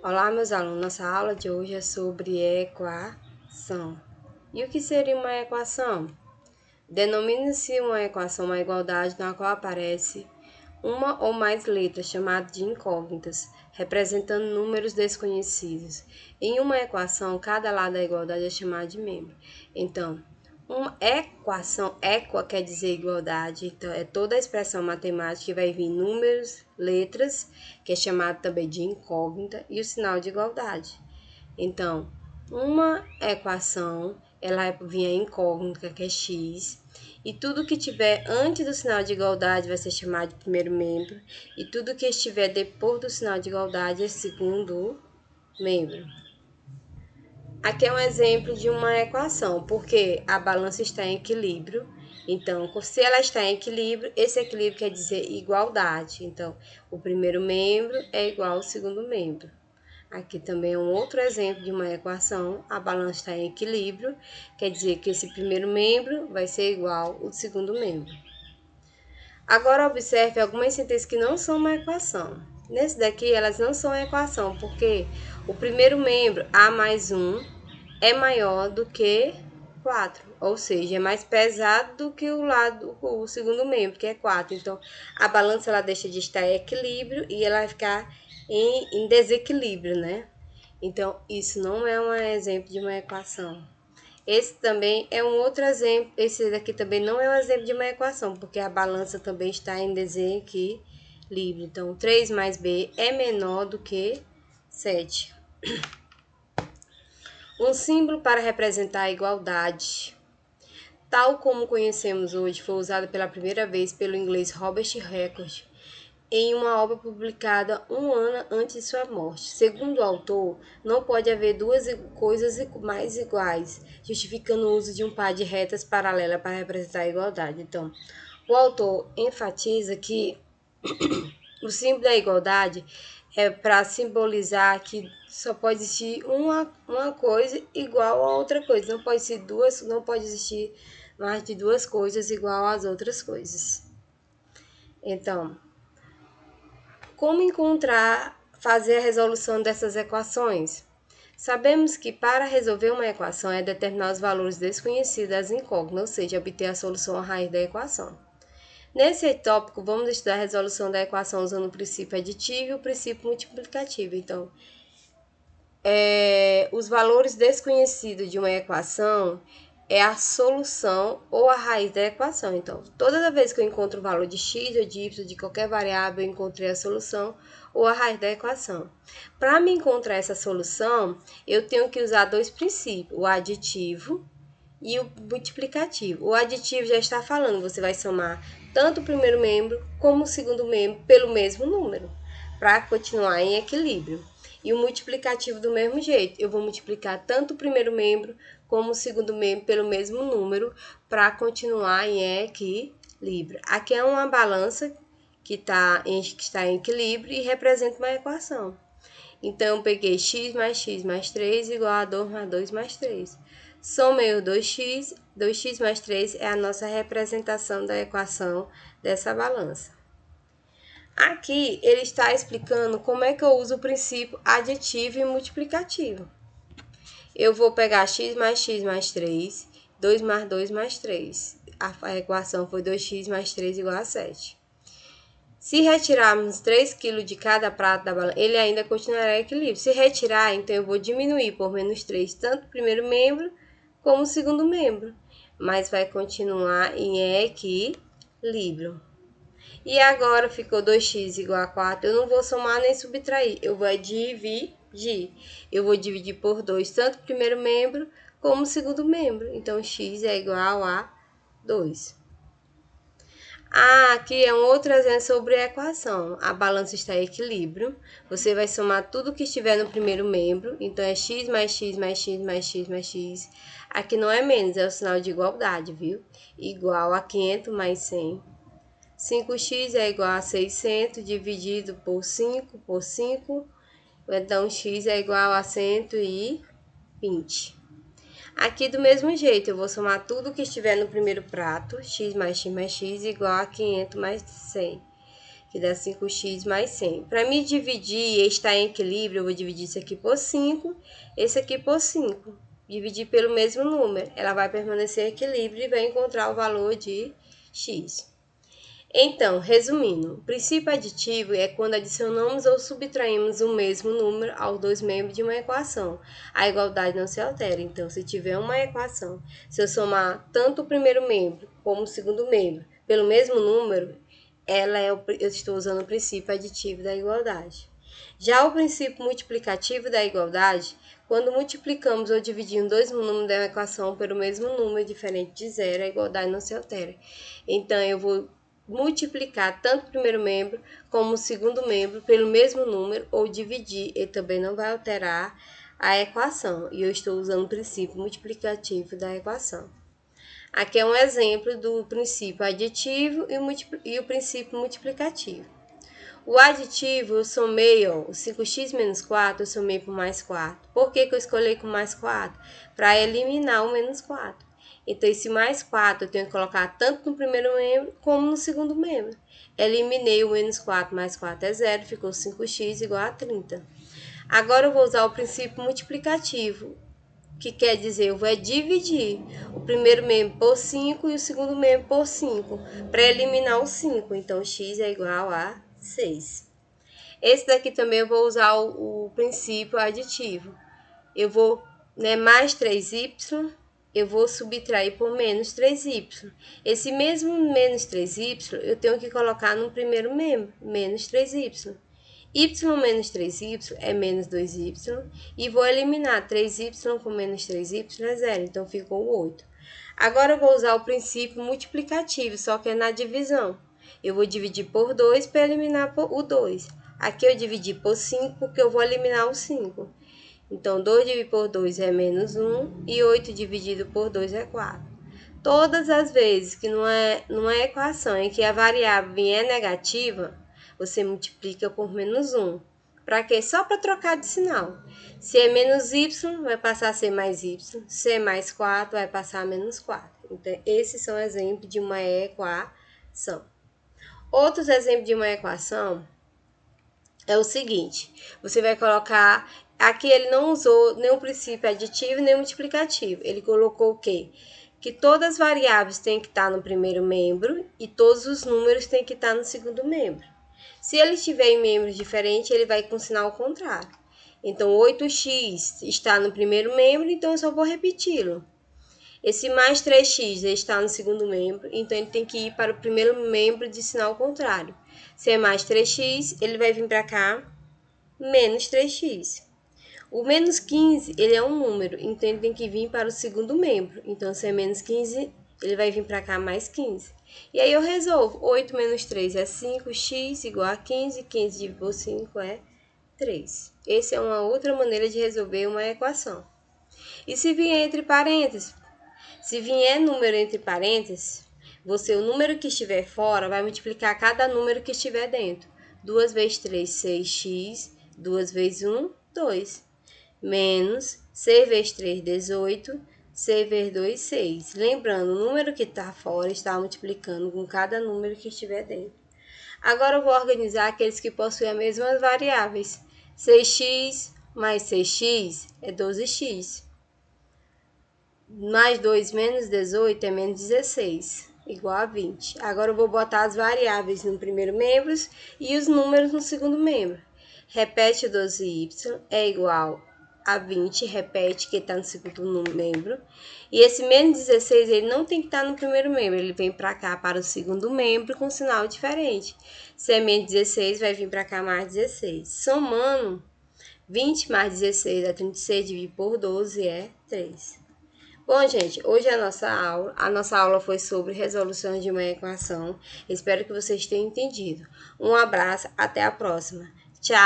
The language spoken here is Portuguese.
Olá, meus alunos. Nossa aula de hoje é sobre equação. E o que seria uma equação? Denomina-se uma equação uma igualdade na qual aparece uma ou mais letras, chamadas de incógnitas, representando números desconhecidos. Em uma equação, cada lado da igualdade é chamado de membro. Então, uma equação, equa quer dizer igualdade, então é toda a expressão matemática que vai vir números, letras, que é chamado também de incógnita, e o sinal de igualdade. Então, uma equação, ela vinha incógnita, que é x, e tudo que tiver antes do sinal de igualdade vai ser chamado de primeiro membro, e tudo que estiver depois do sinal de igualdade é segundo membro. Aqui é um exemplo de uma equação, porque a balança está em equilíbrio. Então, se ela está em equilíbrio, esse equilíbrio quer dizer igualdade. Então, o primeiro membro é igual ao segundo membro. Aqui também é um outro exemplo de uma equação. A balança está em equilíbrio, quer dizer que esse primeiro membro vai ser igual ao segundo membro. Agora, observe algumas sentenças que não são uma equação. Nesse daqui, elas não são equação, porque o primeiro membro, A mais 1, é maior do que 4, ou seja, é mais pesado do que o segundo membro, que é 4. Então, a balança ela deixa de estar em equilíbrio e ela vai ficar em desequilíbrio, né? Então, isso não é um exemplo de uma equação. Esse também é um outro exemplo, esse daqui também não é um exemplo de uma equação, porque a balança também está em desequilíbrio. Então, 3 mais B é menor do que 7. Um símbolo para representar a igualdade, tal como conhecemos hoje, foi usado pela primeira vez pelo inglês Robert Record em uma obra publicada um ano antes de sua morte. Segundo o autor, não pode haver duas coisas mais iguais, justificando o uso de um par de retas paralelas para representar a igualdade. Então, o autor enfatiza que o símbolo da igualdade é para simbolizar que só pode existir uma coisa igual a outra coisa. Não pode existir mais de duas coisas igual às outras coisas. Então, como fazer a resolução dessas equações? Sabemos que para resolver uma equação é determinar os valores desconhecidos das incógnitas, ou seja, obter a solução à raiz da equação. Nesse tópico, vamos estudar a resolução da equação usando o princípio aditivo e o princípio multiplicativo. Então, os valores desconhecidos de uma equação é a solução ou a raiz da equação. Então, toda vez que eu encontro o valor de x ou de y de qualquer variável, eu encontrei a solução ou a raiz da equação. Para me encontrar essa solução, eu tenho que usar dois princípios, o aditivo e o multiplicativo. O aditivo já está falando, você vai somar tanto o primeiro membro como o segundo membro pelo mesmo número, para continuar em equilíbrio. E o multiplicativo do mesmo jeito, eu vou multiplicar tanto o primeiro membro como o segundo membro pelo mesmo número, para continuar em equilíbrio. Aqui é uma balança que está em equilíbrio e representa uma equação. Então, eu peguei x mais 3 igual a 2 mais 2 mais 3. Somei o 2x mais 3 é a nossa representação da equação dessa balança. Aqui, ele está explicando como é que eu uso o princípio aditivo e multiplicativo. Eu vou pegar x mais 3, 2 mais 2 mais 3. A equação foi 2x mais 3 igual a 7. Se retirarmos 3 kg de cada prato da balança, ele ainda continuará em equilíbrio. Se retirar, então eu vou diminuir por menos 3, tanto o primeiro membro como o segundo membro, mas vai continuar em equilíbrio. E agora ficou 2x igual a 4, eu não vou somar nem subtrair, eu vou dividir. Eu vou dividir por 2, tanto o primeiro membro como o segundo membro. Então, x é igual a 2. Aqui é um outro exemplo sobre a equação. A balança está em equilíbrio. Você vai somar tudo que estiver no primeiro membro. Então, é x mais x mais x mais x mais x. Aqui não é menos, é o sinal de igualdade, viu? Igual a 500 mais 100. 5x é igual a 600 dividido por 5 por 5. Então, x é igual a 120. Aqui do mesmo jeito, eu vou somar tudo que estiver no primeiro prato, x mais x mais x igual a 500 mais 100. que dá 5x mais 100. Para me dividir e estar em equilíbrio, eu vou dividir isso aqui por 5, esse aqui por 5. Dividir pelo mesmo número, ela vai permanecer em equilíbrio e vai encontrar o valor de x. Então, resumindo, o princípio aditivo é quando adicionamos ou subtraímos o mesmo número aos dois membros de uma equação. A igualdade não se altera. Então, se tiver uma equação, se eu somar tanto o primeiro membro como o segundo membro pelo mesmo número, eu estou usando o princípio aditivo da igualdade. Já o princípio multiplicativo da igualdade, quando multiplicamos ou dividimos dois números da equação pelo mesmo número diferente de zero, a igualdade não se altera. Então, eu vou multiplicar tanto o primeiro membro como o segundo membro pelo mesmo número ou dividir, ele também não vai alterar a equação. E eu estou usando o princípio multiplicativo da equação. Aqui é um exemplo do princípio aditivo e o princípio multiplicativo. O aditivo, eu somei, o 5x menos 4, eu somei por mais 4. Por que eu escolhi com mais 4? Para eliminar o menos 4. Então, esse mais 4 eu tenho que colocar tanto no primeiro membro como no segundo membro. Eliminei o menos 4 mais 4 é zero, ficou 5x igual a 30. Agora, eu vou usar o princípio multiplicativo, que quer dizer, eu vou dividir o primeiro membro por 5 e o segundo membro por 5, para eliminar o 5. Então, x é igual a 6. Esse daqui também eu vou usar o princípio aditivo. Eu vou, mais 3y, eu vou subtrair por menos 3y. Esse mesmo menos 3y, eu tenho que colocar no primeiro membro, menos 3y. Y menos 3y é menos 2y, e vou eliminar 3y com menos 3y é zero, então ficou 8. Agora eu vou usar o princípio multiplicativo, só que é na divisão. Eu vou dividir por 2 para eliminar o 2. Aqui eu dividi por 5 porque eu vou eliminar o 5. Então, 2 dividido por 2 é menos 1 e 8 dividido por 2 é 4. Todas as vezes que numa equação em que a variável vier negativa, você multiplica por menos 1. Para quê? Só para trocar de sinal. Se é menos y, vai passar a ser mais y. Se é mais 4, vai passar a menos 4. Então, esses são exemplos de uma equação. Outros exemplos de uma equação é o seguinte. Você vai colocar... Aqui ele não usou nem o princípio aditivo nem o multiplicativo. Ele colocou o quê? Que todas as variáveis têm que estar no primeiro membro e todos os números têm que estar no segundo membro. Se ele estiver em membros diferentes, ele vai com sinal contrário. Então, 8x está no primeiro membro, então eu só vou repeti-lo. Esse mais 3x está no segundo membro, então ele tem que ir para o primeiro membro de sinal contrário. Se é mais 3x, ele vai vir para cá, menos 3x. O menos 15, ele é um número, então ele tem que vir para o segundo membro. Então, se é menos 15, ele vai vir para cá mais 15. E aí eu resolvo. 8 menos 3 é 5, x igual a 15. 15 dividido por 5 é 3. Essa é uma outra maneira de resolver uma equação. E se vier entre parênteses? Se vier número entre parênteses, o número que estiver fora vai multiplicar cada número que estiver dentro. 2 vezes 3, 6x. 2 vezes 1, 2. Menos 6 vezes 3, 18. 6 vezes 2, 6. Lembrando, o número que está fora está multiplicando com cada número que estiver dentro. Agora eu vou organizar aqueles que possuem as mesmas variáveis. 6x mais 6x é 12x. Mais 2 menos 18 é menos 16, igual a 20. Agora eu vou botar as variáveis no primeiro membro e os números no segundo membro. Repete 12y é igual a 20, repete que está no segundo membro. E esse menos 16, ele não tem que estar no primeiro membro, ele vem para cá para o segundo membro com sinal diferente. Se é menos 16, vai vir para cá mais 16. Somando, 20 mais 16 é 36, dividido por 12 é 3. Bom, gente, hoje a nossa aula foi sobre resolução de uma equação. Espero que vocês tenham entendido. Um abraço, até a próxima. Tchau!